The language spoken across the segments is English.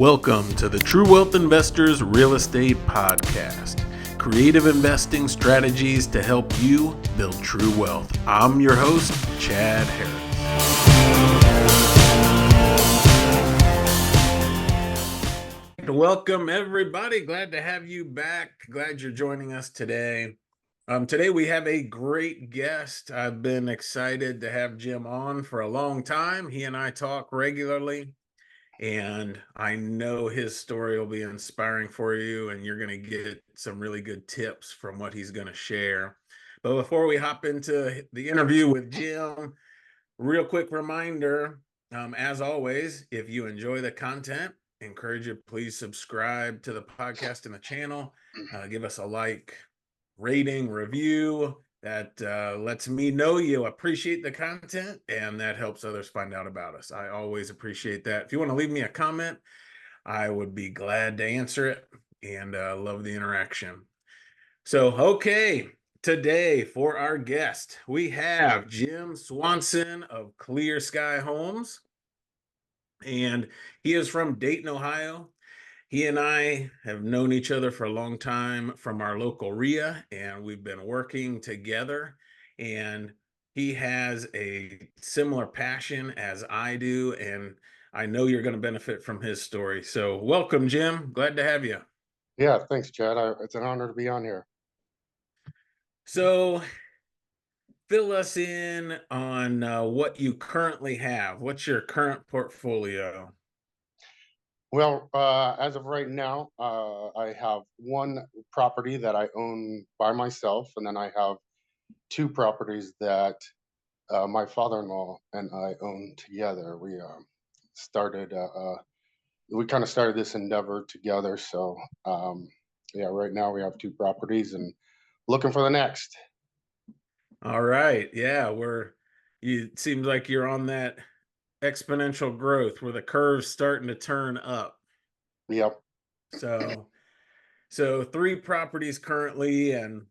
Welcome to the True Wealth Investors Real Estate Podcast. Creative investing strategies to help you build true wealth. I'm your host, Chad Harris. Welcome, everybody. Glad to have you back. Glad you're joining us today. Today we have a great guest. I've been excited to have Jim on for a long time. He and I talk regularly, and I know his story will be inspiring for you, and you're going to get some really good tips from what he's going to share. But before we hop into the interview with Jim, real quick reminder, as always, if you enjoy the content, encourage you, please subscribe to the podcast and the channel. Give us a like, rating, review. That lets me know you appreciate the content, and that helps others find out about us. I always appreciate that. If you want to leave me a comment, I would be glad to answer it, and love the interaction. So, okay, today for our guest, we have Jim Swanson of Clear Sky Homes, and he is from Dayton, Ohio. He and I have known each other for a long time from our local RIA, and we've been working together. And he has a similar passion as I do, and I know you're going to benefit from his story. So, welcome, Jim. Glad to have you. Yeah, thanks, Chad. It's an honor to be on here. So, fill us in on what you currently have. What's your current portfolio? Well, as of right now, I have one property that I own by myself, and then I have two properties that my father-in-law and I own together. Started, we kind of started this endeavor together. So, yeah, right now we have two properties and looking for the next. All right. Yeah, it seems like you're on that exponential growth where the curve's starting to turn up. Yep. So, so three properties currently, and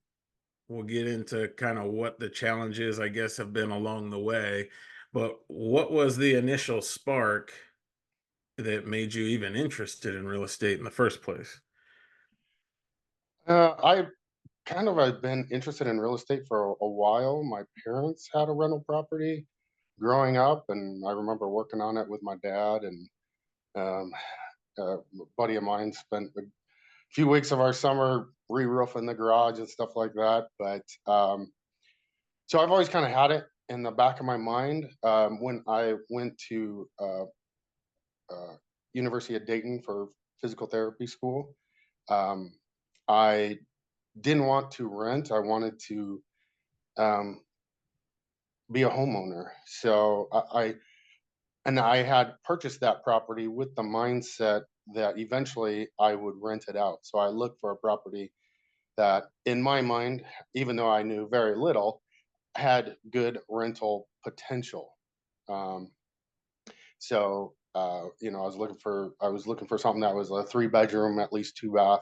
we'll get into kind of what the challenges, I guess, have been along the way. But what was the initial spark that made you even interested in real estate in the first place? I've been interested in real estate for a while. My parents had a rental property growing up, and I remember working on it with my dad. And um, a buddy of mine spent a few weeks of our summer re-roofing the garage and stuff like that. But so I've always kind of had it in the back of my mind. When I went to uh, University of Dayton for physical therapy school, um, I didn't want to rent. I wanted to um, be a homeowner. So I had purchased that property with the mindset that eventually I would rent it out. So I looked for a property that, in my mind, even though I knew very little, had good rental potential. Um, I was looking for something that was a 3 bedroom, at least 2 bath,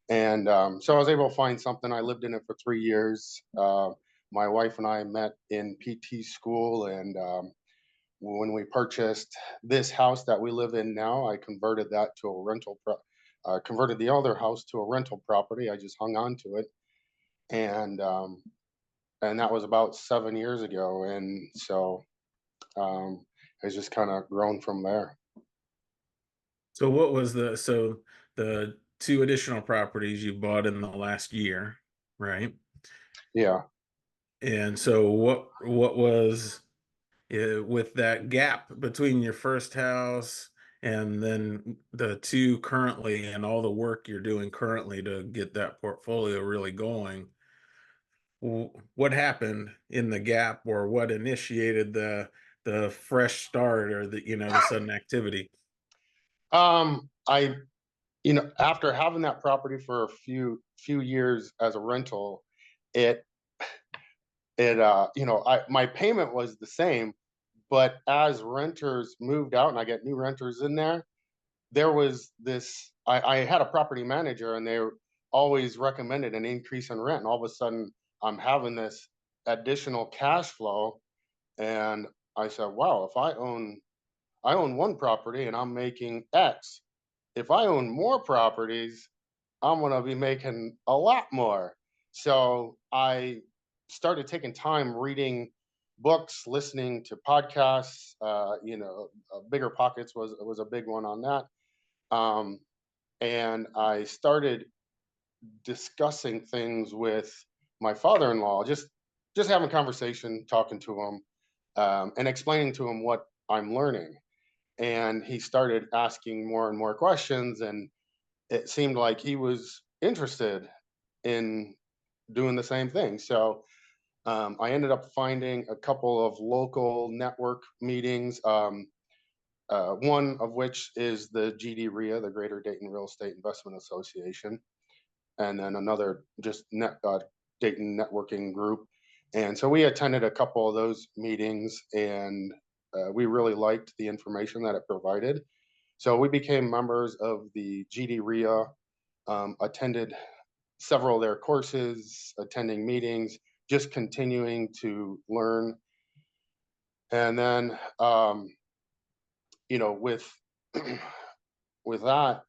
and so I was able to find something. I lived in it for 3 years. My wife and I met in PT school, and when we purchased this house that we live in now, I converted that to a converted the other house to a rental property. I just hung on to it, and that was about 7 years ago, and so it's just kind of grown from there. So the two additional properties you bought in the last year, right? Yeah. And so what was with that gap between your first house and then the two currently, and all the work you're doing currently to get that portfolio really going, what happened in the gap, or what initiated the fresh start, or the sudden activity? I After having that property for a few years as a rental, it I my payment was the same, but as renters moved out and I get new renters in there, there was this I had a property manager, and they always recommended an increase in rent. And all of a sudden I'm having this additional cash flow, and I said, wow, if I own one property and I'm making X, if I own more properties, I'm going to be making a lot more. So I started taking time reading books, listening to podcasts. Bigger Pockets was a big one on that. Um, and I started discussing things with my father-in-law, just having conversation, talking to him, and explaining to him what I'm learning. And he started asking more and more questions, and it seemed like he was interested in doing the same thing. So I ended up finding a couple of local network meetings. One of which is the GD the Greater Dayton Real Estate Investment Association, and then another just Dayton networking group. And so we attended a couple of those meetings, and we really liked the information that it provided. So we became members of the GD attended several of their courses, attending meetings, just continuing to learn. And then, with with that,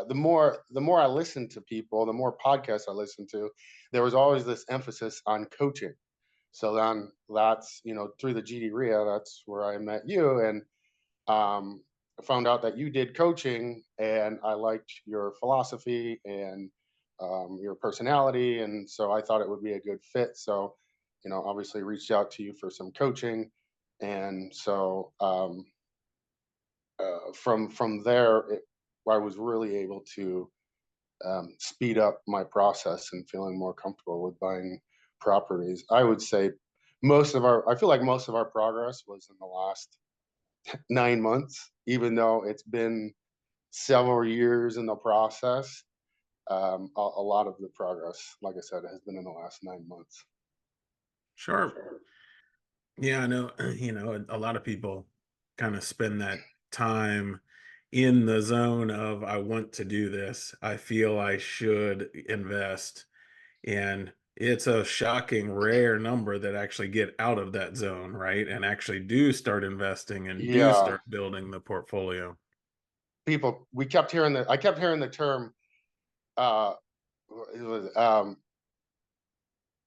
the more I listened to people, the more podcasts I listened to, there was always this emphasis on coaching. So then that's through the GD that's where I met you, and I found out that you did coaching, and I liked your philosophy and your personality, and so I thought it would be a good fit. So, obviously reached out to you for some coaching, and so from there, I was really able to speed up my process and feeling more comfortable with buying properties. I would say I feel like most of our progress was in the last 9 months, even though it's been several years in the process. A lot of the progress, like I said, has been in the last 9 months. Sure. Yeah, I know, a lot of people kind of spend that time in the zone of, I want to do this. I feel I should invest. And it's a shocking rare number that actually get out of that zone, right? And actually do start investing and do Yeah, start building the portfolio. I kept hearing the term, uh, it was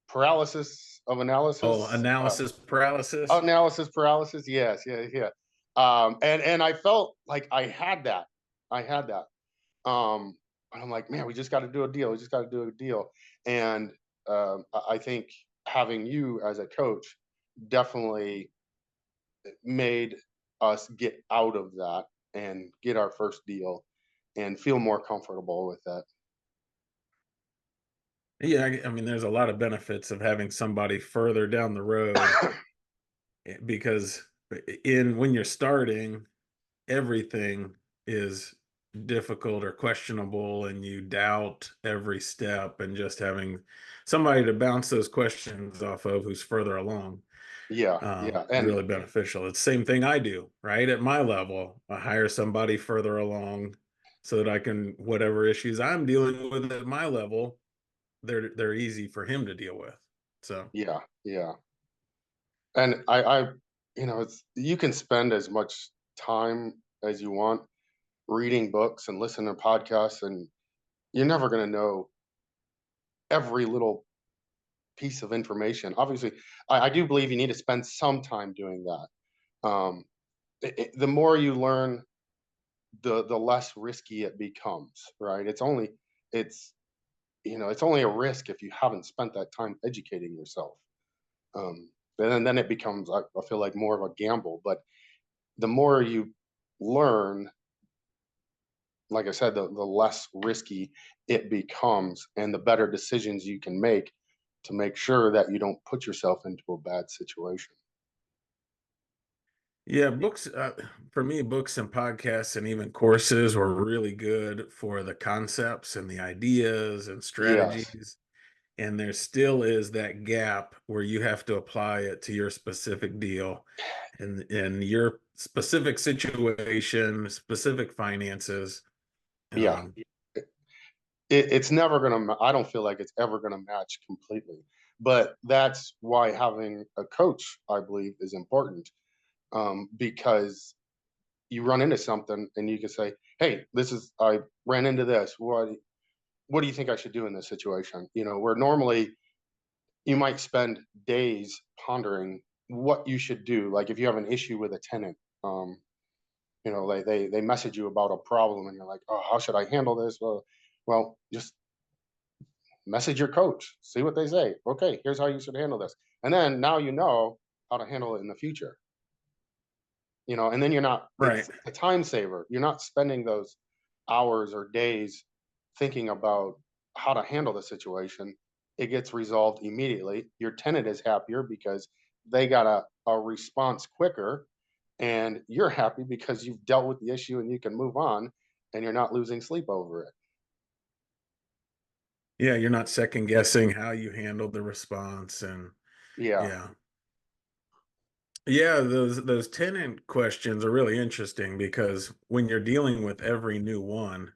paralysis of Oh, analysis. analysis paralysis. Analysis paralysis. Yes, yeah, yeah. And I felt like I had that. I had that. And I'm like, man, we just got to do a deal. We just got to do a deal. And I think having you as a coach definitely made us get out of that and get our first deal and feel more comfortable with that. Yeah, I mean, there's a lot of benefits of having somebody further down the road, because in when you're starting, everything is difficult or questionable, and you doubt every step, and just having somebody to bounce those questions off of who's further along, Yeah, yeah, is and really beneficial. It's the same thing I do, right? At my level, I hire somebody further along so that I can, whatever issues I'm dealing with at my level, they're easy for him to deal with. So yeah, yeah. And it's you can spend as much time as you want reading books and listening to podcasts, and you're never going to know every little piece of information. Obviously, I do believe you need to spend some time doing that. The more you learn, the less risky it becomes, right? It's it's only a risk if you haven't spent that time educating yourself. Um, and then it becomes, I feel like, more of a gamble. But the more you learn, like I said, the less risky it becomes, and the better decisions you can make to make sure that you don't put yourself into a bad situation. yeah, books, for me, books and podcasts and even courses were really good for the concepts and the ideas and Yes. strategies. And there still is that gap where you have to apply it to your specific deal and in your specific situation, specific finances. Yeah. Um, It's never going to, I don't feel like it's ever going to match completely. But that's why having a coach, I believe, is important, because you run into something and you can say, hey, I ran into this. What do you think I should do in this situation? Where normally you might spend days pondering what you should do. Like if you have an issue with a tenant, um, they message you about a problem, and you're like, oh, how should I handle this? Well, just message your coach, see what they say. Okay, here's how you should handle this, and then now you know how to handle it in the future. And then you're not. Right. It's a time saver. You're not spending those hours or days thinking about how to handle the situation. It gets resolved immediately. Your tenant is happier because they got a response quicker, and you're happy because you've dealt with the issue and you can move on, and you're not losing sleep over it. Yeah, you're not second guessing how you handled the response. And Yeah. yeah. Yeah, those tenant questions are really interesting because when you're dealing with every new one,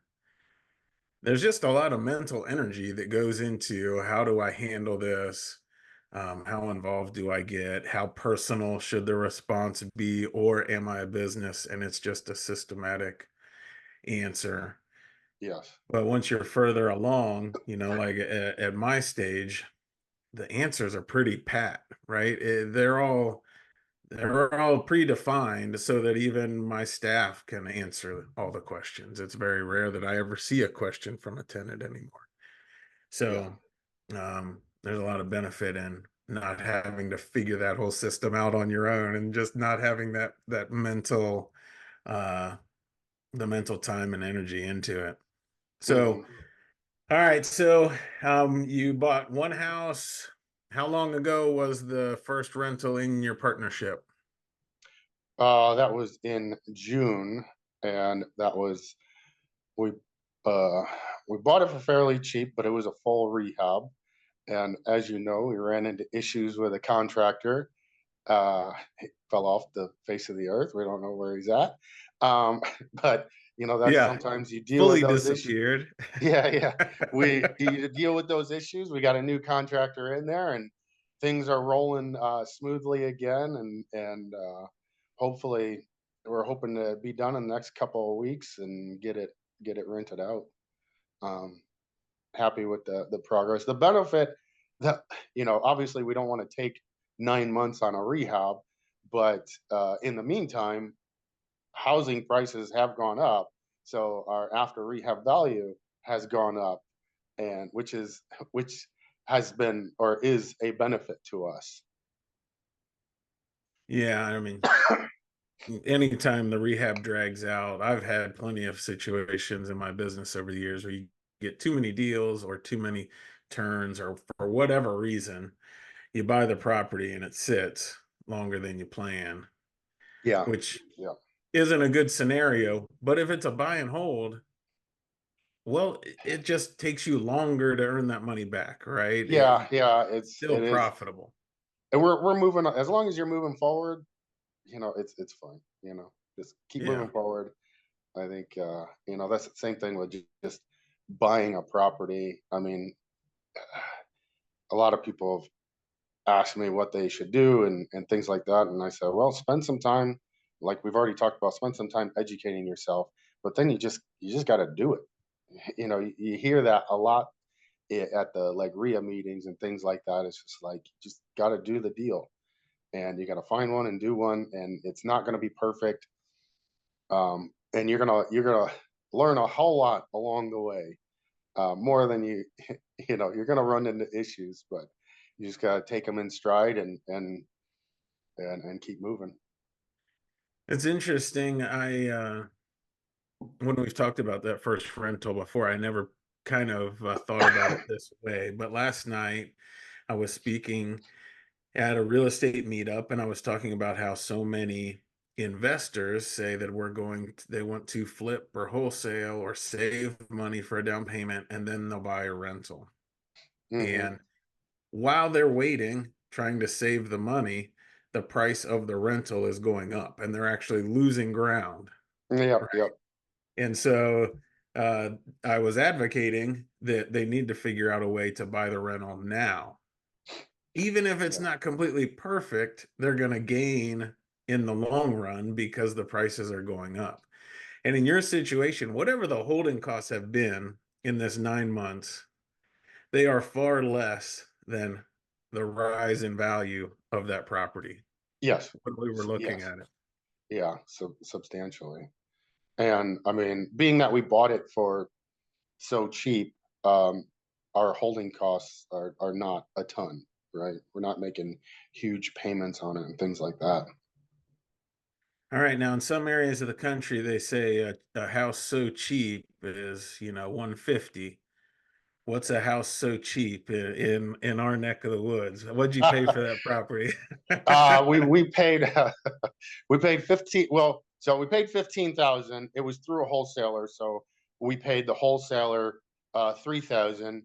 there's just a lot of mental energy that goes into how do I handle this? How involved do I get? How personal should the response be? Or am I a business and it's just a systematic answer? Yes. But once you're further along, like at my stage, the answers are pretty pat, right? They're all predefined so that even my staff can answer all the questions. It's very rare that I ever see a question from a tenant anymore. Yeah. So there's a lot of benefit in not having to figure that whole system out on your own and just not having that mental uh the mental time and energy into it. Hmm. So all right, so you bought one house. How long ago was the first rental in your partnership? That was in June, and that was we uh, we bought it for fairly cheap, but it was a full rehab. And as you know, we ran into issues with a contractor. He fell off the face of the earth. We don't know where he's at. Um, but that's Yeah, sometimes you deal with fully those issues. disappeared. Yeah, yeah. We you deal with those issues. We got a new contractor in there, and things are rolling smoothly again. And hopefully, we're hoping to be done in the next couple of weeks and get it rented out. Um, Happy with the progress. The benefit that obviously, we don't want to take 9 months on a rehab, but in the meantime, housing prices have gone up, so our after rehab value has gone up, and which has been or is a benefit to us. Yeah, I mean, anytime the rehab drags out, I've had plenty of situations in my business over the years where you get too many deals or too many turns, or for whatever reason, you buy the property and it sits longer than you plan, Yeah, which yeah, isn't a good scenario. But if it's a buy and hold, well, it just takes you longer to earn that money back, right? yeah, It's yeah. still It is, profitable. and we're moving. As long as you're moving forward, it's fine. Just keep Yeah. moving forward. I think that's the same thing with just buying a property. I mean, a lot of people have asked me what they should do and things like that, and I said, well, spend some time, like we've already talked about, spend some time educating yourself. But then you just got to do it. You hear that a lot at the like RIA meetings and things like that. It's just like you just got to do the deal, and you got to find one and do one, and it's not going to be perfect. And you're gonna learn a whole lot along the way, more than you're gonna run into issues, but you just gotta take them in stride and keep moving. It's interesting. When we've talked about that first rental before, I never kind of thought about it this way. But last night, I was speaking at a real estate meetup, and I was talking about how so many investors say that they want to flip or wholesale or save money for a down payment, and then they'll buy a rental. Hmm. And while they're waiting, trying to save the money, the price of the rental is going up, and they're actually losing ground. Yep, yep. And so uh, I was advocating that they need to figure out a way to buy the rental now. Even if it's Yeah, not completely perfect, they're going to gain in the long run because the prices are going up. And in your situation, whatever the holding costs have been in this 9 months, they are far less than the rise in value of that property Yes, when we were looking yes, at it. yeah, substantially. And I mean, being that we bought it for so cheap, our holding costs are not a ton, right? We're not making huge payments on it and things like that. All right, now in some areas of the country, they say a house so cheap is, 150. What's a house so cheap in our neck of the woods? What'd you pay for that property? We paid we paid 15. Well, so we paid 15,000. It was through a wholesaler, so we paid the wholesaler 3,000.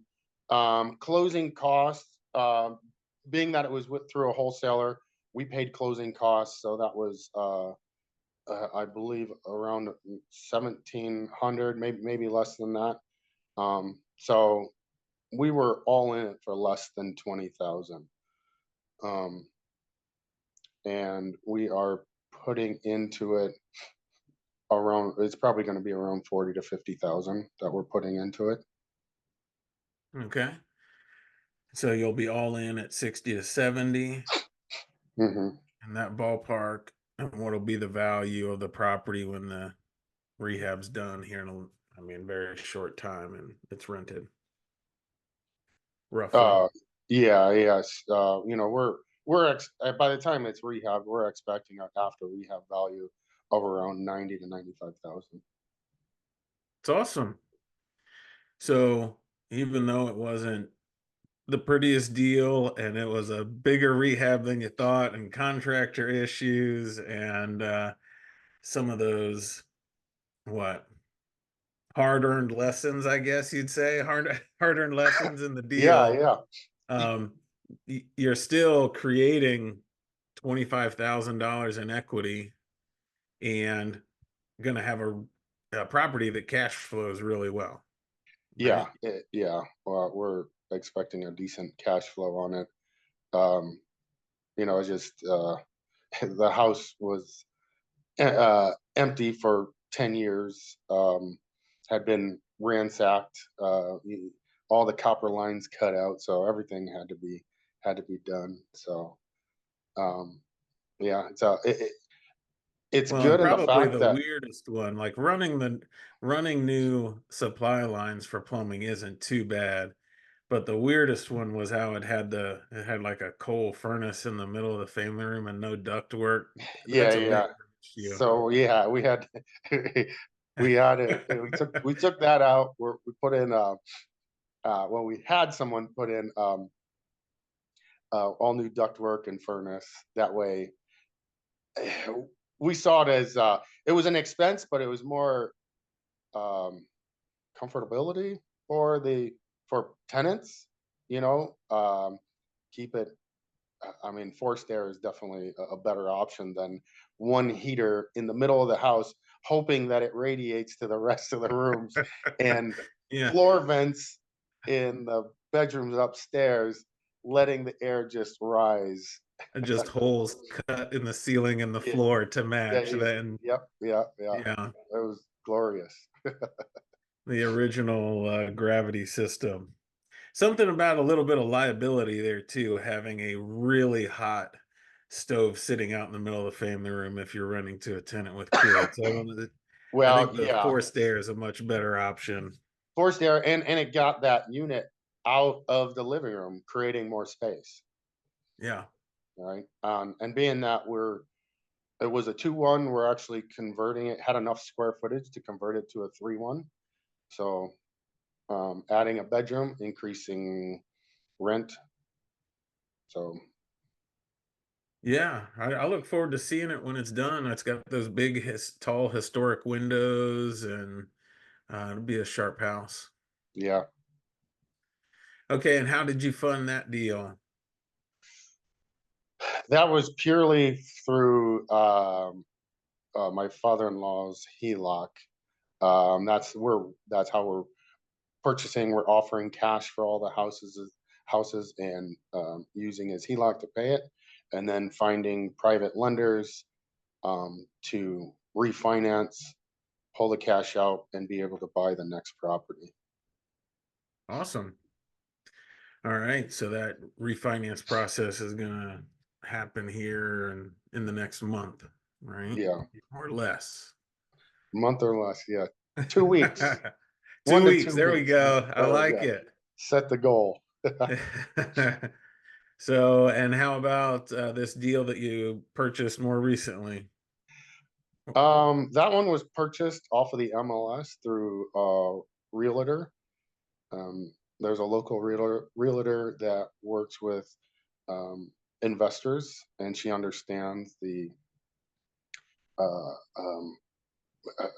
Closing costs, being that it was through a wholesaler, we paid closing costs, so that was I believe around 1,700, maybe less than that. So we were all in it for less than 20,000. Um, and we are putting into it around, it's probably going to be around 40 to 50,000 that we're putting into it. Okay. So you'll be all in at 60 to 70 Hmm. in that ballpark. And what'll be the value of the property when the rehab's done here in very short time and it's rented, roughly. uh yeah, yes, by the time it's rehab, we're expecting an after rehab value of around 90 to 95,000. It's awesome. So even though it wasn't the prettiest deal and it was a bigger rehab than you thought and contractor issues and some of those what hard-earned lessons, I guess you'd say, hard-earned lessons in the Yeah, deal. yeah. Y- um you're still creating $25,000 in equity and gonna have a property that cash flows really well, yeah, right? yeah, we're expecting a decent cash flow on it. um it's just the house was empty for 10 years, had been ransacked, all the copper lines cut out, so everything had to be done. So um, yeah, it's Well, and good in the probably fact the that weirdest one, like running new supply lines for plumbing isn't too bad, but the weirdest one was how it had like a coal furnace in the middle of the family room and no duct work. yeah, That's a big yeah. issue. So yeah, we had we took that out. We put in well, we had someone put in all new ductwork and furnace. That way, we saw it as it was an expense, but it was more um, comfortability for the for tenants. You know, keep it. I mean, forced air is definitely a better option than one heater in the middle of the house, hoping that it radiates to the rest of the rooms, and Yeah, floor vents in the bedrooms upstairs, letting the air just rise. and just holes cut in the ceiling and the Yeah, floor to yeah, match. yeah. Then, Yep, yeah, yeah. yeah, It was glorious. the original gravity system. Something about a little bit of liability there too, having a really hot stove sitting out in the middle of the family room if you're renting to a tenant with kids. I Well, think the yeah, forced air is a much better option. forced air, and it got that unit out of the living room, creating more space. Yeah. Right, and being that it was a 2-1, we're actually converting it. Had enough square footage to convert it to a 3-1. So adding a bedroom, increasing rent. So Yeah. I look forward to seeing it when it's done. It's got those big, tall, historic windows, and it'll be a sharp house. yeah, Okay. And how did you fund that deal? that was purely through my father-in-law's HELOC. That's how we're purchasing. We're offering cash for all the houses, and using his HELOC to pay it, and then finding private lenders to refinance. pull the cash out, and be able to buy the next property. Awesome. All right. So that refinance process is gonna happen here in the next month, right? Yeah, Or less. month or less. Yeah, 2 weeks, one Two to weeks. two There we weeks. go. I There we like go. it. Set the goal. So, and how about this deal that you purchased more recently? That one was purchased off of the MLS through realtor. There's a local realtor that works with um, investors, and uh, um,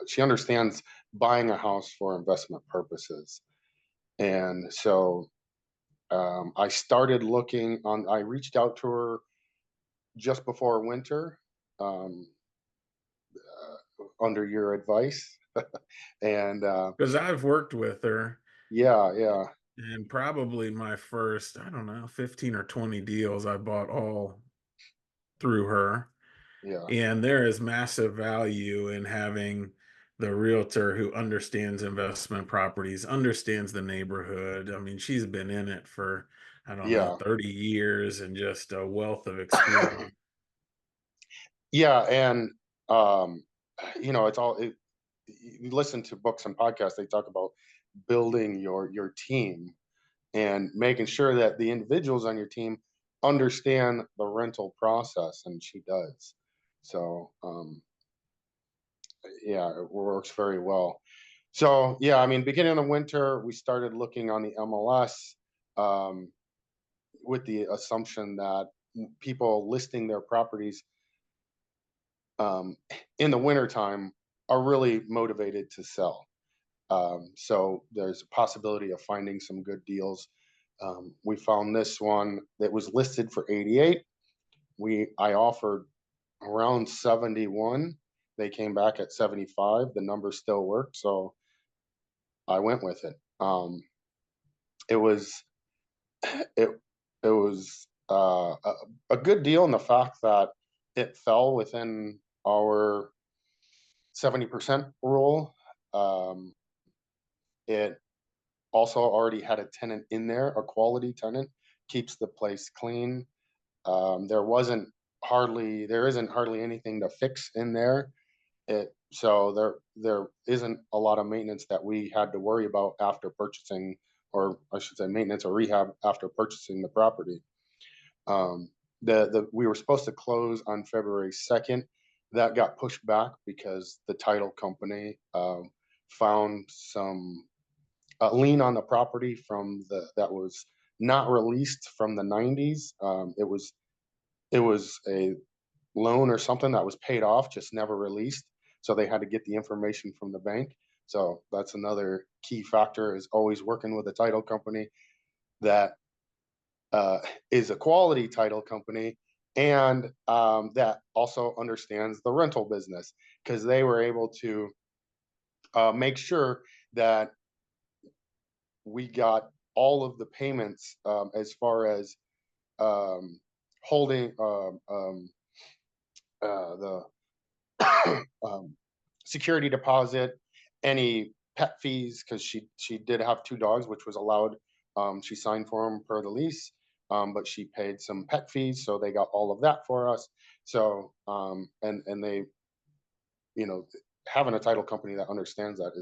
she understands buying a house for investment purposes. And so I started looking on. I reached out to her just before winter, um, under your advice, and Because I've worked with her, yeah, yeah, and probably my first, I don't know, 15 or 20 deals I bought all through her. yeah, And there is massive value in having the realtor who understands investment properties, understands the neighborhood. I mean, she's been in it for, I don't know, yeah. 30 years and just a wealth of experience. Yeah, and um, it's all. You listen to books and podcasts; they talk about building your team and making sure that the individuals on your team understand the rental process, and she does. So, yeah, it works very well. So, yeah, I mean, beginning of the winter, we started looking on the MLS, um, with the assumption that people listing their properties um, in the wintertime are really motivated to sell. So there's a possibility of finding some good deals. We found this one that was listed for 88. I offered around 71. They came back at 75. The number still worked, so I went with it. It was it it was a good deal in the fact that it fell within our 70% rule. Um, it also already had a tenant in there, a quality tenant, keeps the place clean. There isn't hardly anything to fix in there. So there isn't a lot of maintenance that we had to worry about after purchasing, or I should say maintenance or rehab after purchasing the property. Um, the We were supposed to close on February 2nd. That got pushed back because the title company found some lien on the property from the that was not released from the 90s. It was a loan or something that was paid off, just never released. So they had to get the information from the bank. So that's another key factor, is always working with a title company that uh, is a quality title company, and that also understands the rental business, because they were able to make sure that we got all of the payments, as far as um, holding the security deposit, any pet fees, because she did have two dogs, which was allowed. She signed for them per the lease, but she paid some pet fees, so they got all of that for us. So and they, you know, having a title company that understands that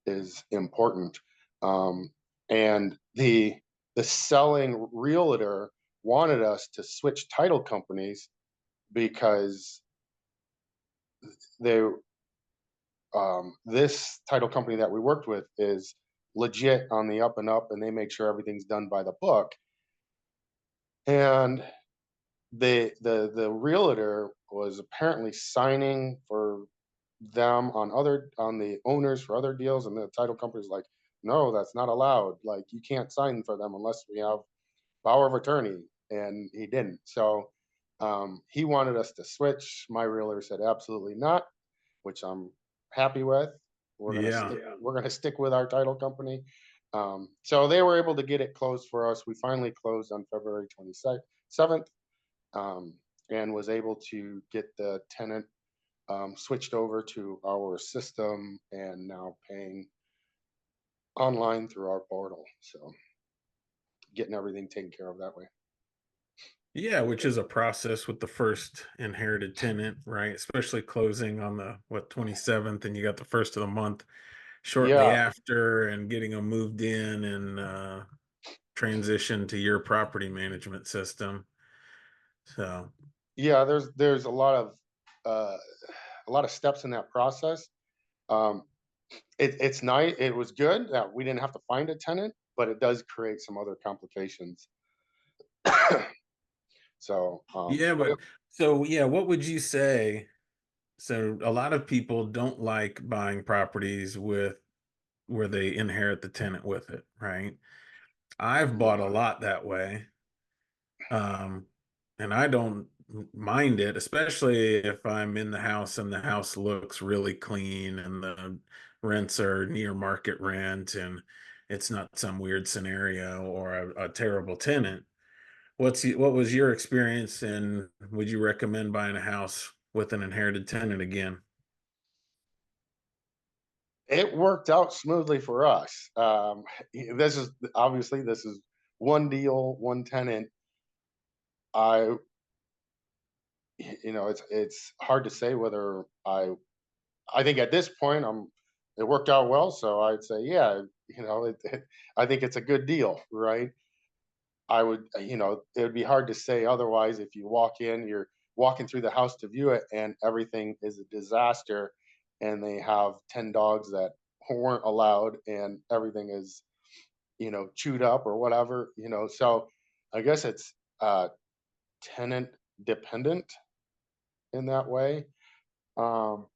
is important. Um, and the selling realtor wanted us to switch title companies because they this title company that we worked with is legit on the up and up, and they make sure everything's done by the book. And the realtor was apparently signing for them on the owners for other deals, and the title company's like, no, that's not allowed. Like, you can't sign for them unless we have power of attorney, and he didn't. So he wanted us to switch. My realtor said absolutely not, which I'm happy with. Yeah. We're gonna stick with our title company. So they were able to get it closed for us. We finally closed on February 27th, and was able to get the tenant switched over to our system and now paying online through our portal. So getting everything taken care of that way. Yeah, which is a process with the first inherited tenant, right? Especially closing on the what 27th, and you got the first of the month shortly Yeah, after, and getting them moved in and transition to your property management system. So yeah. There's uh, a lot of steps in that process. Um, it's nice. It was good that we didn't have to find a tenant, but it does create some other complications. So, yeah, but but so yeah, what would you say? So a lot of people don't like buying properties with where they inherit the tenant with it, right? I've bought a lot that way. Um, and I don't mind it, especially if I'm in the house and the house looks really clean and the rents are near market rent and it's not some weird scenario or a terrible tenant. What was your experience, and would you recommend buying a house with an inherited tenant again? it worked out smoothly for us. This is obviously this is one deal, one tenant. I, it's hard to say whether I think at this point it worked out well. So I'd say, yeah, I think it's a good deal, right? I would, it would be hard to say otherwise. If you walk in, you're walking through the house to view it, and everything is a disaster, and they have 10 dogs that weren't allowed, and everything is, chewed up or whatever, So I guess it's tenant dependent in that way. Um,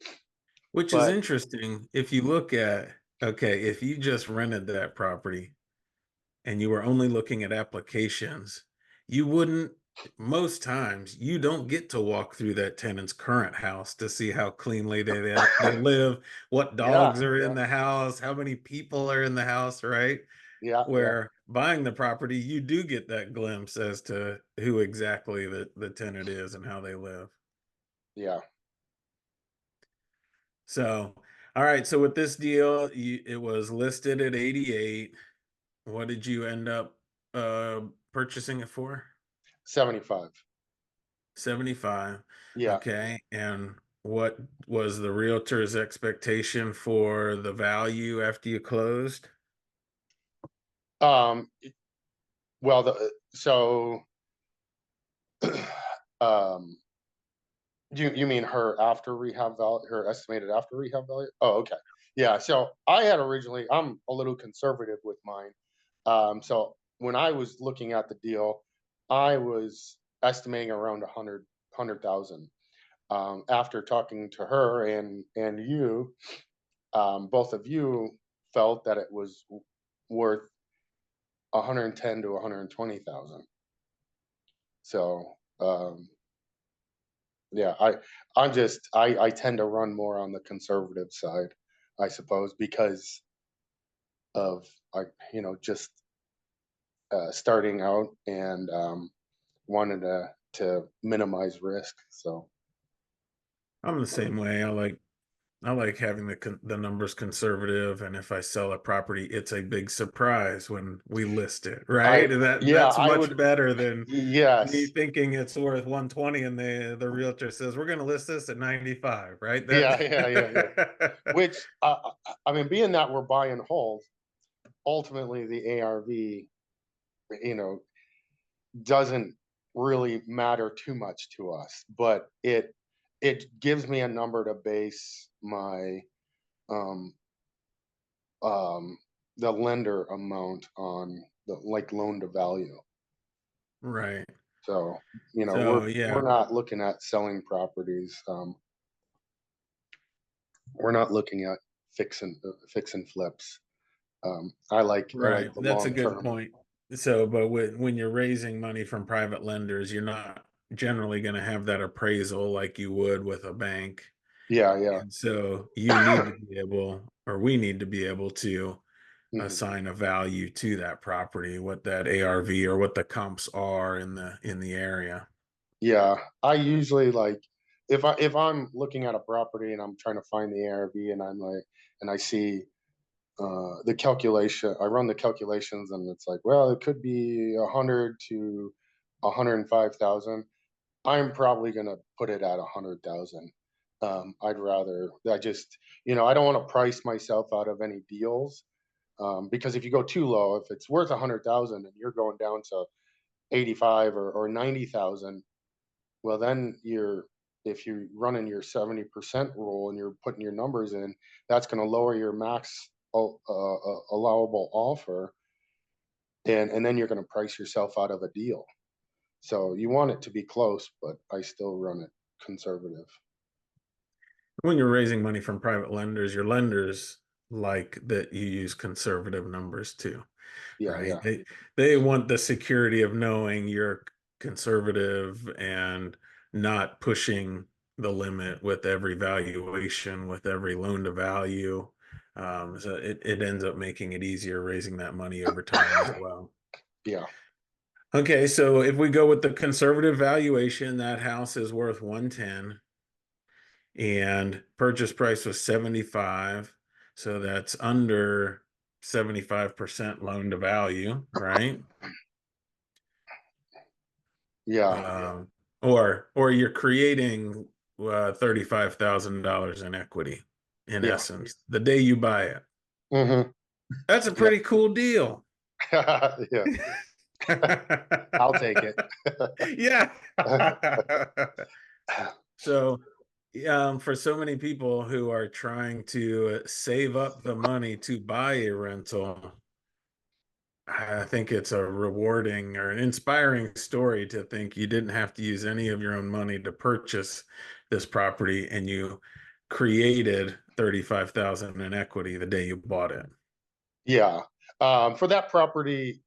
Which is but interesting if you look at, okay, if you just rented that property and you were only looking at applications, you wouldn't, most times, you don't get to walk through that tenant's current house to see how cleanly they live, what yeah, dogs are in yeah, the house, how many people are in the house, right? yeah, yeah, Where buying the property, you do get that glimpse as to who exactly the tenant is and how they live. yeah. So, all right. So with this deal, it was listed at 88. What did you end up purchasing it for? 75. 75. Yeah. Okay. And what was the realtor's expectation for the value after you closed? Um, well, so um, you mean her after rehab value, her estimated after rehab value? Oh, okay. Yeah. So I had originally, I'm a little conservative with mine. So when I was looking at the deal, I was estimating around 100,000. After talking to her and you, both of you felt that it was worth 110 to 120,000. So yeah, I tend to run more on the conservative side, I suppose, because of I just starting out and wanted to minimize risk. So I'm the same way. I like having the numbers conservative, and if I sell a property, it's a big surprise when we list it, right? I And yeah, that's I much would better than me yes. thinking it's worth 120 and the realtor says we're going to list this at 95, right? Yeah, yeah, yeah, yeah. That Which I mean, being that we're buying hold, ultimately the ARV, you know, doesn't really matter too much to us, but it gives me a number to base my um um the lender amount on, the like, loan to value. right. So, So we're yeah, not looking at selling properties. We're not looking at fix and flips. I like right. the That's a long good term. point. So, but when you're raising money from private lenders, you're not generally going to have that appraisal like you would with a bank. Yeah, yeah. And so you need to be able, or we need to be able to Mhm. assign a value to that property, what that ARV or what the comps are in the area. Yeah, I usually like if I'm looking at a property and I'm trying to find the ARV and I'm like, and I see the calculation, I run the calculations and it's like, well, it could be 100 to 105,000. I'm probably gonna put it at 100,000. I'd rather, I just, I don't want to price myself out of any deals. Because if you go too low, if it's worth 100,000 and you're going down to 85 or 90,000, well, then if you're running your 70% rule and you're putting your numbers in, that's going to lower your max allowable offer. And then you're going to price yourself out of a deal. So you want it to be close, but I still run it conservative. When you're raising money from private lenders, your lenders like that you use conservative numbers too, Yeah, right? yeah, They want the security of knowing you're conservative and not pushing the limit with every valuation, with every loan to value. So it ends up making it easier raising that money over time as well. yeah, Okay, so if we go with the conservative valuation, that house is worth 110 and purchase price was 75. So that's under 75% loan to value, right? yeah, Um, or you're creating $35,000 in equity in yeah. essence the day you buy it. Hmm. That's a Yeah, pretty cool deal. yeah. I'll take it. Yeah. So, for so many people who are trying to save up the money to buy a rental, I think it's a rewarding or an inspiring story to think you didn't have to use any of your own money to purchase this property and you created 35,000 in equity the day you bought it. Yeah. For that property,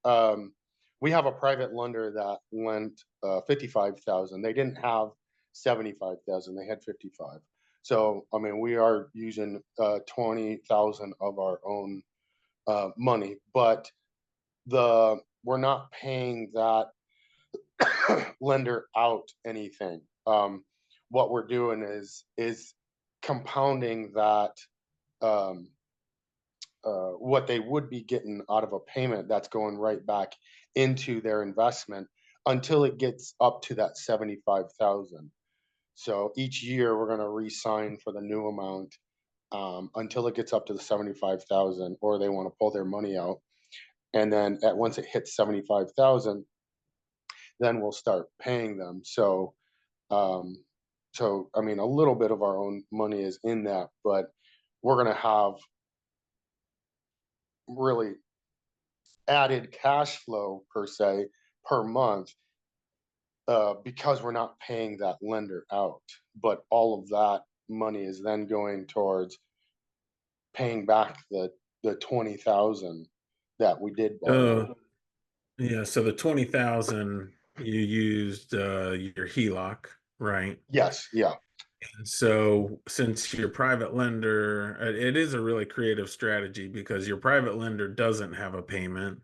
we have a private lender that lent 55,000. They didn't have 75,000. They had 55. So, I mean, we are using 20,000 of our own money, but the we're not paying that lender out anything. What we're doing is compounding that, um, what they would be getting out of a payment that's going right back into their investment until it gets up to that 75,000. So each year we're going to re-sign for the new amount, until it gets up to the 75,000, or they want to pull their money out. And then once it hits 75,000, then we'll start paying them. Um, so I mean, a little bit of our own money is in that, but we're going to have really added cash flow per se per month, because we're not paying that lender out. But all of that money is then going towards paying back the 20,000 that we did borrow. So, yeah, so the 20,000 you used your HELOC, right? Yes, yeah, So, since your private lender, it is a really creative strategy because your private lender doesn't have a payment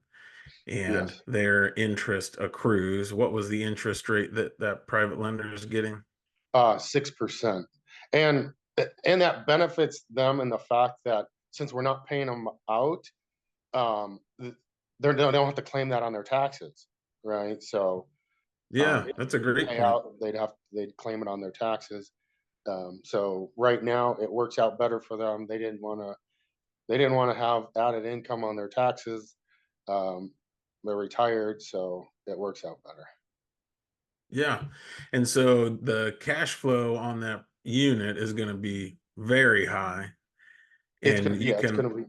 and yes. their interest accrues. What was the interest rate that that private lender is getting? 6%. And and that benefits them in the fact that since we're not paying them out, they don't have to claim that on their taxes, right? So Yeah, if that's a they great pay point. out, they'd claim it on their taxes. So right now it works out better for them. They didn't want to have added income on their taxes. Um, they're retired, so it works out better. Yeah. And so the cash flow on that unit is going to be very high and you It's can gonna be,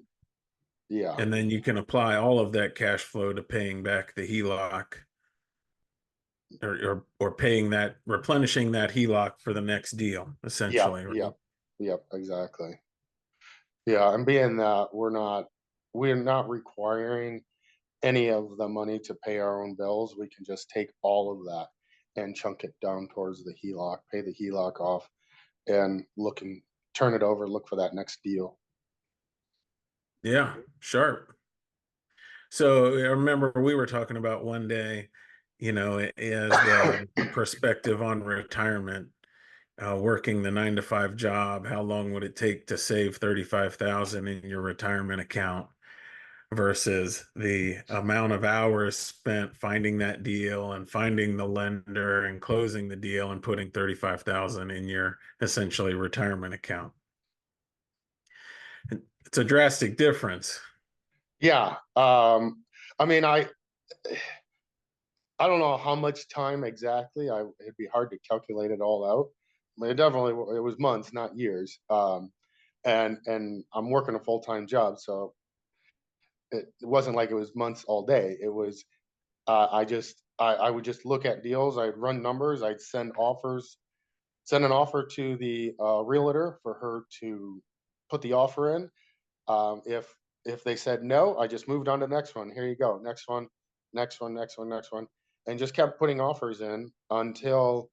yeah, and then you can apply all of that cash flow to paying back the HELOC or paying that replenishing that HELOC for the next deal, yeah, essentially, yeah, right? yep, exactly. Yeah, and being that we're not requiring any of the money to pay our own bills, we can just take all of that and chunk it down towards the HELOC, pay the HELOC off, and turn it over, look for that next deal. Yeah, sharp. So I remember we were talking about one day, as the perspective on retirement. working the 9 to 5 job, how long would it take to save 35,000 in your retirement account versus the amount of hours spent finding that deal and finding the lender and closing the deal and putting 35,000 in your essentially retirement account. It's a drastic difference. Yeah. I mean, I don't know how much time exactly. It'd be hard to calculate it all out. I mean, it was months, not years. And I'm working a full time job, so it wasn't like it was months all day. It was I would just look at deals. I'd run numbers. I'd send an offer to the realtor for her to put the offer in. If they said no, I just moved on to the next one. Here you go, next one, next one, next one, next one, and just kept putting offers in until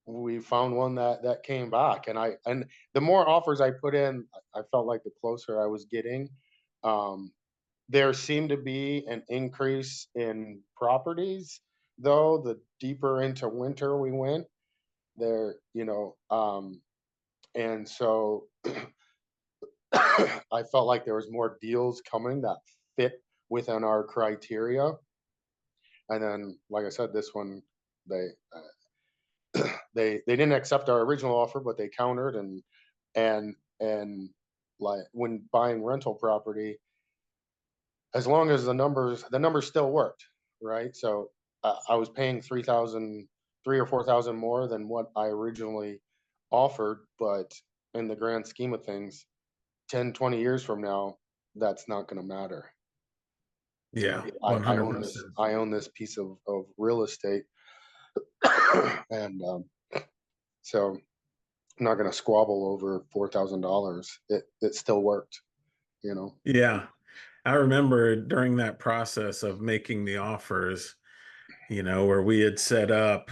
we found one that came back. And the more offers I put in, I felt like the closer I was getting. Um, there seemed to be an increase in properties, though. The deeper into winter we went, and so I felt like there was more deals coming that fit within our criteria. And then, like I said, this one they they didn't accept our original offer, but they countered and like when buying rental property, as long as the numbers still worked, right? So I was paying 3,000, 3 or 4,000 more than what I originally offered, but in the grand scheme of things, 10, 20 years from now, that's not going to matter. Yeah, I own this. 100%. I own this piece of real estate, and so I'm not going to squabble over $4,000. It still worked, you know. Yeah. I remember during that process of making the offers, where we had set up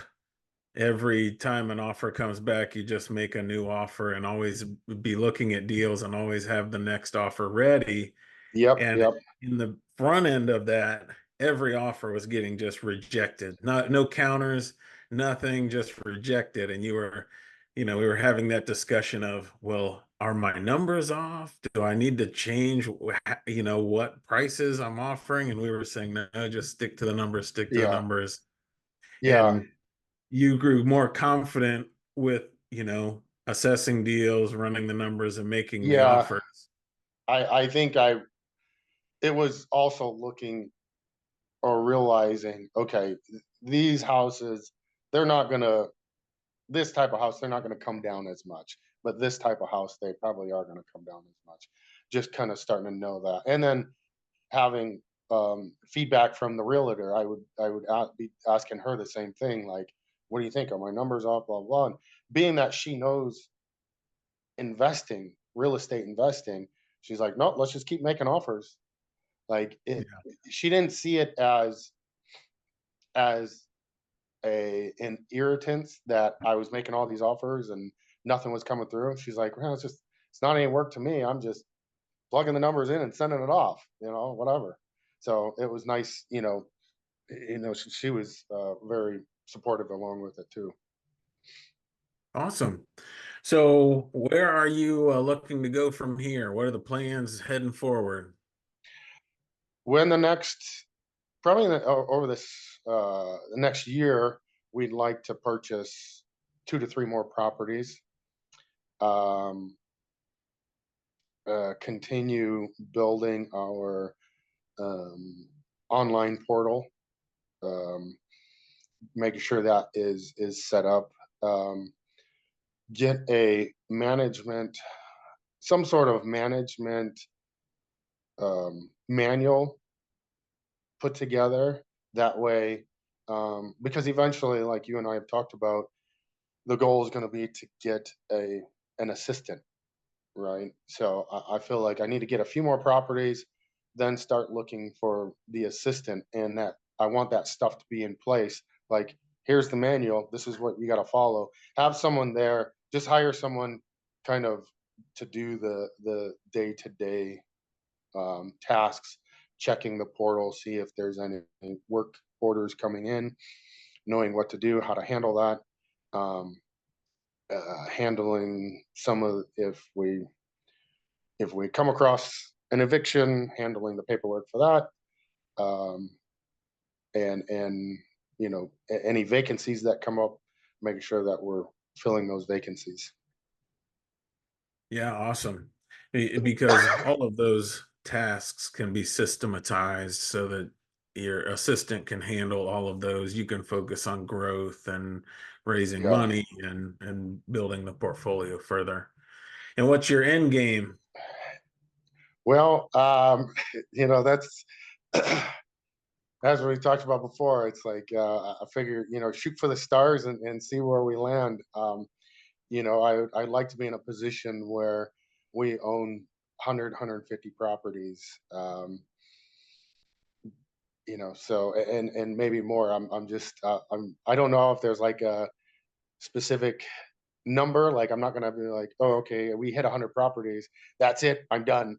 every time an offer comes back, you just make a new offer and always be looking at deals and always have the next offer ready. Yep, And yep, in the front end of that, every offer was getting just rejected. Not no counters, nothing, just rejected. And we were having that discussion of, well, are my numbers off? Do I need to change, what prices I'm offering? And we were saying, no, just stick to the numbers, stick to the yeah, numbers. yeah, And you grew more confident with, assessing deals, running the numbers, and making the yeah. offers. I think I it was also looking or realizing, okay, these houses, they're not gonna this type of house, they're not gonna come down as much. But this type of house, they probably are gonna come down as much. Just kind of starting to know that. And then having feedback from the realtor, I would be asking her the same thing, like, what do you think? Are my numbers off? Blah blah. And being that she knows investing, real estate investing, she's like, no, let's just keep making offers. Like it, Yeah. she didn't see it as an irritant that I was making all these offers and nothing was coming through. She's like, well, it's not any work to me. I'm just plugging the numbers in and sending it off, whatever. So it was nice, she was very supportive along with it too. Awesome. So, where are you looking to go from here? What are the plans heading forward? When the next, probably over the next year, we'd like to purchase 2 to 3 more properties. Um, Continue building our um, online portal, um, making sure that is set up. Um, get a management, some sort of management manual put together. That way, because eventually, like you and I have talked about, the goal is going to be to get an assistant, right? So I feel like I need to get a few more properties, then start looking for the assistant, and that I want that stuff to be in place. Like, here's the manual. This is what you got to follow. Have someone there. Just hire someone, kind of, to do the day to day tasks, checking the portal, see if there's any work orders coming in, knowing what to do, how to handle that. Um, handling some of if we come across an eviction, handling the paperwork for that, and any vacancies that come up, making sure that we're filling those vacancies. Yeah, awesome. Because all of those tasks can be systematized so that your assistant can handle all of those. You can focus on growth and raising Yeah. money and building the portfolio further. And what's your end game? Well, that's as we talked about before. It's like I figure, shoot for the stars and see where we land. I'd like to be in a position where we own 100, properties. So and maybe more. I don't know if there's like a specific number. Like I'm not gonna be like, oh, okay, we hit 100 properties. That's it. I'm done.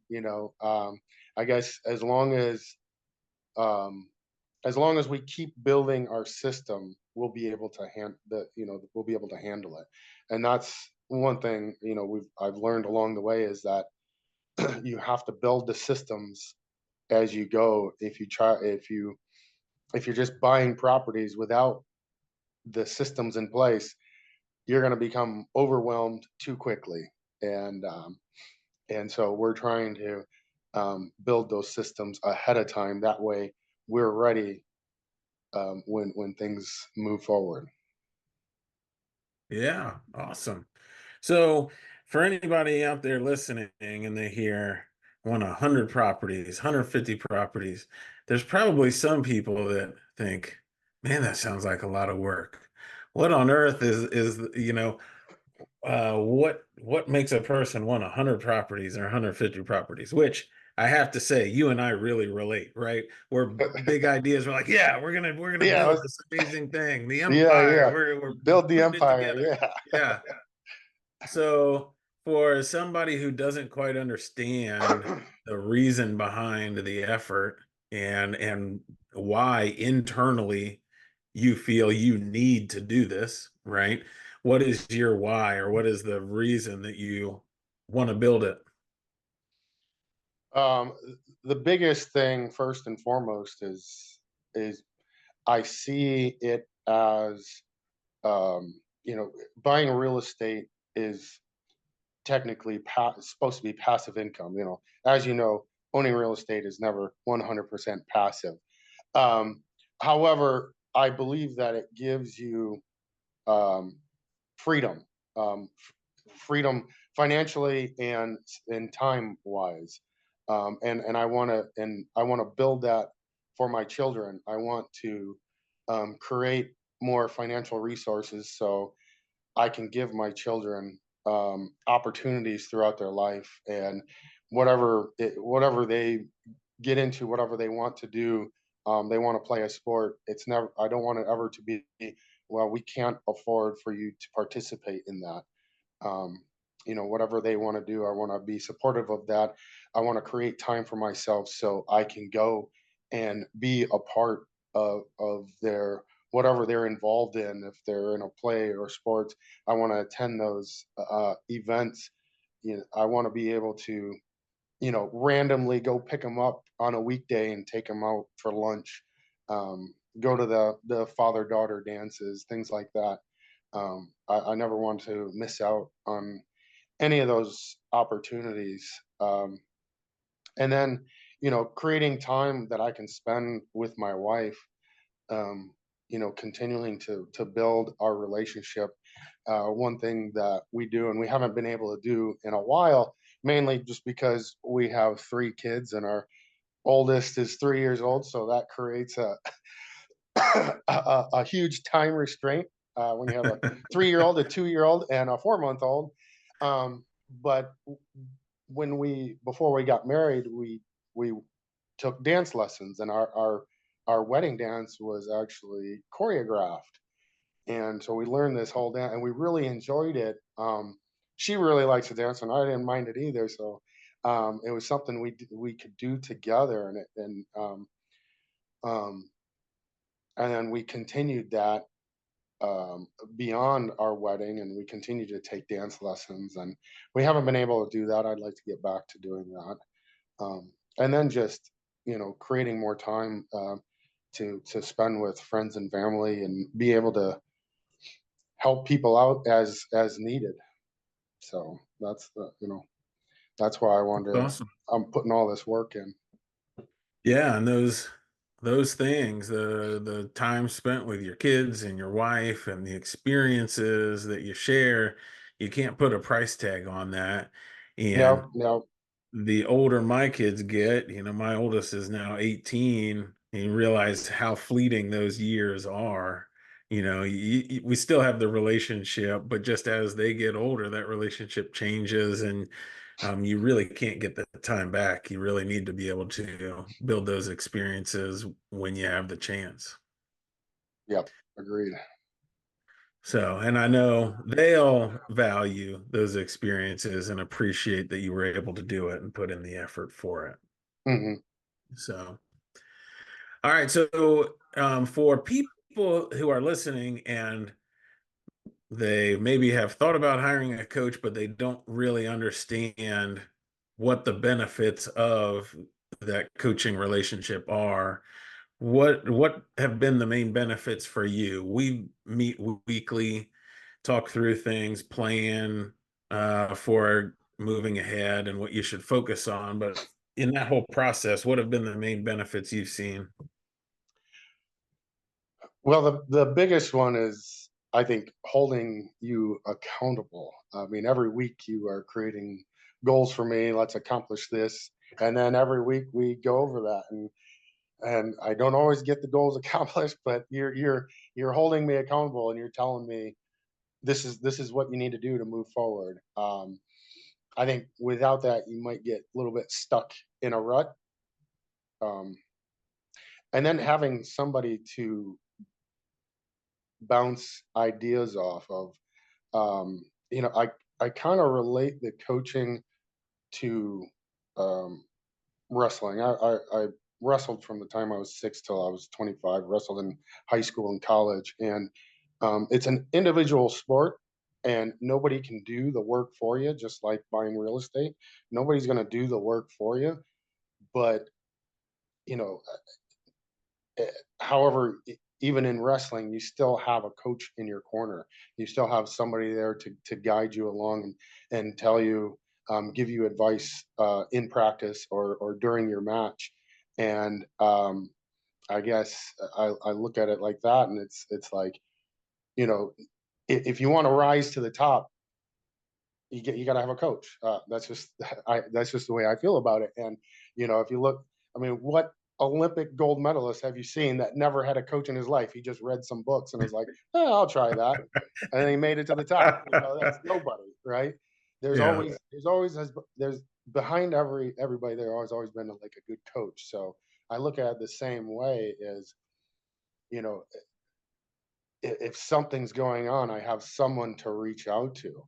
I guess um, as long as we keep building our system, we'll be able to we'll be able to handle it. And that's one thing, I've learned along the way is that you have to build the systems as you go. If you're just buying properties without the systems in place, you're going to become overwhelmed too quickly. And so we're trying to build those systems ahead of time. That way, we're ready when things move forward. Yeah, awesome. So, for anybody out there listening and they hear want 100 properties, 150 properties, there's probably some people that think, man, that sounds like a lot of work. What on earth what makes a person want 100 properties or 150 properties? Which I have to say, you and I really relate, right? We're big ideas. We're like, yeah, we're gonna Yeah, build this amazing thing, the yeah, empire. yeah. We're Build the putting it empire. together. Yeah. Yeah. So for somebody who doesn't quite understand the reason behind the effort and why internally you feel you need to do this, right? What is your why or what is the reason that you want to build it? um, the biggest thing, first and foremost, is I see it as buying real estate is technically supposed to be passive income. As you know, owning real estate is never 100% passive. Um, However, I believe that it gives you um, freedom, freedom financially and time wise, and I want to build that for my children. I want to create more financial resources so I can give my children opportunities throughout their life, and whatever they get into, whatever they want to do. They want to play a sport. It's never. I don't want it ever to be, well, we can't afford for you to participate in that. um, Whatever they want to do, I want to be supportive of that. I want to create time for myself so I can go and be a part of their whatever they're involved in. If they're in a play or sports, I want to attend those events. I want to be able to randomly go pick them up on a weekday and take them out for lunch. Go to the father daughter dances, things like that. I never want to miss out on any of those opportunities. And then, creating time that I can spend with my wife, continuing to build our relationship. One thing that we do and we haven't been able to do in a while, mainly just because we have three kids and our oldest is 3 years old. So that creates a huge time restraint when you have a 3 year old, a 2 year old, and a 4 month old. But before we got married, we took dance lessons, and our wedding dance was actually choreographed, and so we learned this whole dance, and we really enjoyed it. She really likes to dance, and I didn't mind it either. So it was something we could do together, um, and then we continued that. um, beyond our wedding, and we continue to take dance lessons. And we haven't been able to do that. I'd like to get back to doing that. And then just creating more time to spend with friends and family, and be able to help people out as needed. So that's why I wanted to. Awesome. I'm putting all this work in. Yeah, and those things, the time spent with your kids and your wife and the experiences that you share, you can't put a price tag on that. And No, no, the older my kids get, my oldest is now 18, and you realize how fleeting those years are. We still have the relationship, but just as they get older, that relationship changes, and you really can't get the time back. You really need to be able to build those experiences when you have the chance. yep, agreed. So, and I know they'll value those experiences and appreciate that you were able to do it and put in the effort for it. Hmm. So, all right. So, for people who are listening and they maybe have thought about hiring a coach, but they don't really understand what the benefits of that coaching relationship are. What have been the main benefits for you? We meet weekly, talk through things, plan for moving ahead and what you should focus on. But in that whole process, what have been the main benefits you've seen? Well, the biggest one is, I think, holding you accountable. I mean, every week you are creating goals for me. Let's accomplish this, and then every week we go over that, and I don't always get the goals accomplished, but you're holding me accountable, and you're telling me this is what you need to do to move forward. I think without that, you might get a little bit stuck in a rut. Um, and then having somebody to bounce ideas off of. I kind of relate the coaching to um, wrestling. I wrestled from the time I was 6 till I was 25. Wrestled in high school and college, and it's an individual sport, and nobody can do the work for you. Just like buying real estate, nobody's going to do the work for you. But you know, however, even in wrestling, you still have a coach in your corner. You still have somebody there to guide you along, and tell you, give you advice in practice or during your match. And I guess I look at it like that, and it's like, you know, if you want to rise to the top, you got to have a coach. That's just that's just the way I feel about it. And if you look, I mean, what Olympic gold medalist have you seen that never had a coach in his life? He just read some books and was like, I'll try that, and then he made it to the top. That's nobody, right? There's Yeah. always there's behind everybody there always been like a good coach. So I look at it the same way as, you know if something's going on, I have someone to reach out to.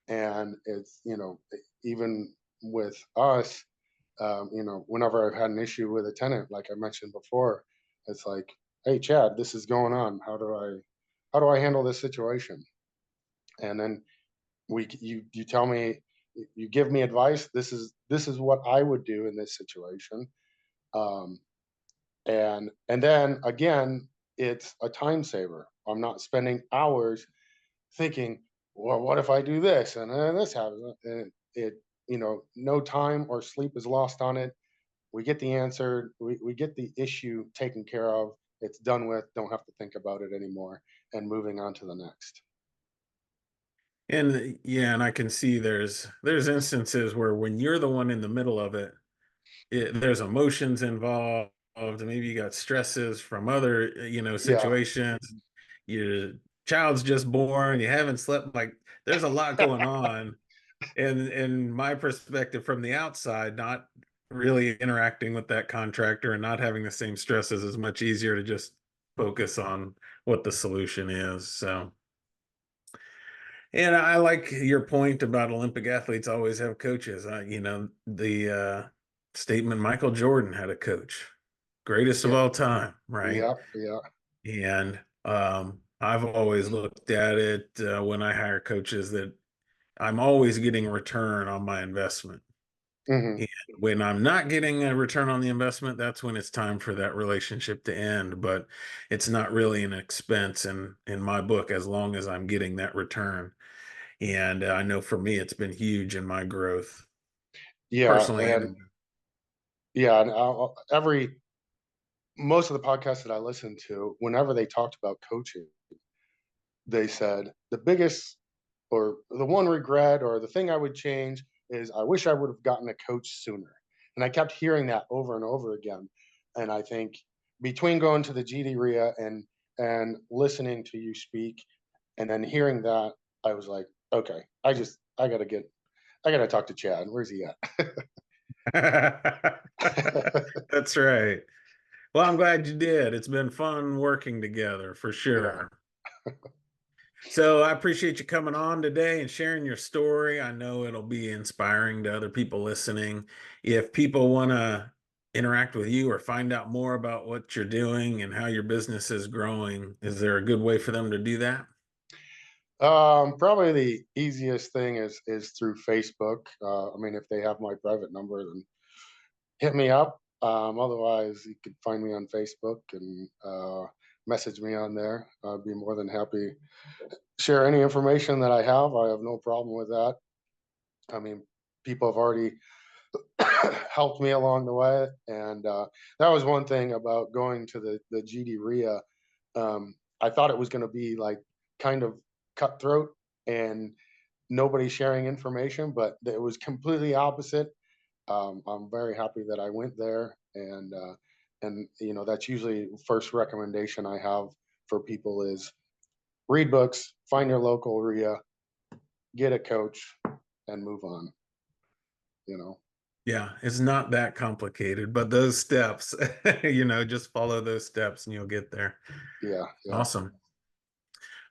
And it's, even with us, whenever I've had an issue with a tenant, like I mentioned before, it's like, hey Chad, this is going on, how do I handle this situation? And then you tell me, you give me advice. This is what I would do in this situation. um, and then again, it's a time saver. I'm not spending hours thinking, well, what if I do this and then this happens? And no time or sleep is lost on it. We get the answer. We get the issue taken care of. It's done with. Don't have to think about it anymore. And moving on to the next. And yeah, and I can see there's instances where when you're the one in the middle of it, there's emotions involved. Maybe you got stresses from other, Yeah. situations. Your child's just born. You haven't slept. Like there's a lot going on. And in my perspective from the outside, not really interacting with that contractor and not having the same stresses is much easier to just focus on what the solution is. So. And I like your point about Olympic athletes always have coaches. The statement Michael Jordan had a coach, greatest of Yeah. all time, right? Yeah. Yeah. And I've always looked at it when I hire coaches that I'm always getting a return on my investment. Hmm. And when I'm not getting a return on the investment, that's when it's time for that relationship to end. But it's not really an expense in my book as long as I'm getting that return. And I know for me, it's been huge in my growth Yeah, personally. and yeah, and every most of the podcasts that I listened to, whenever they talked about coaching, they said the biggest or the one regret or the thing I would change is I wish I would have gotten a coach sooner. And I kept hearing that over and over again. And I think between going to the GD RIA and listening to you speak and then hearing that, I was like, okay, I gotta talk to Chad. Where's he at? That's right. Well, I'm glad you did. It's been fun working together for Yeah. sure. So I appreciate you coming on today and sharing your story. I know it'll be inspiring to other people listening. If people want to interact with you or find out more about what you're doing and how your business is growing, is there a good way for them to do that? Probably the easiest thing is through Facebook. I mean, if they have my private number, then hit me up. Otherwise, you could find me on Facebook and message me on there. I'd be more than happy to share any information that I have. I have no problem with that. I mean, people have already helped me along the way, and that was one thing about going to the GD RIA. I thought it was going to be like kind of cutthroat and nobody sharing information, but it was completely opposite. I'm very happy that I went there, and you know that's usually first recommendation I have for people is read books, find your local RIA, get a coach, and move on. You know, Yeah, it's not that complicated, but those steps, just follow those steps and you'll get there. yeah, yeah. Awesome.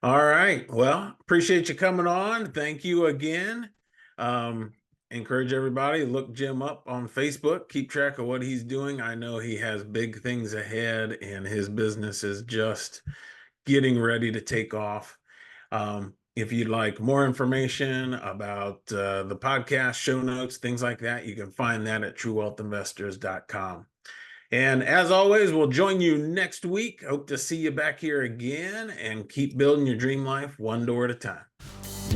All right. Well, appreciate you coming on. Thank you again. Um, Encourage everybody to look Jim up on Facebook, keep track of what he's doing. I know he has big things ahead and his business is just getting ready to take off. If you'd like more information about the podcast, show notes, things like that, you can find that at truewealthinvestors.com. And as always, we'll join you next week. Hope to see you back here again and keep building your dream life one door at a time.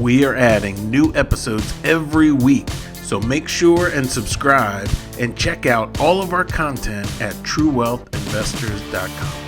We are adding new episodes every week, so make sure and subscribe and check out all of our content at truewealthinvestors.com.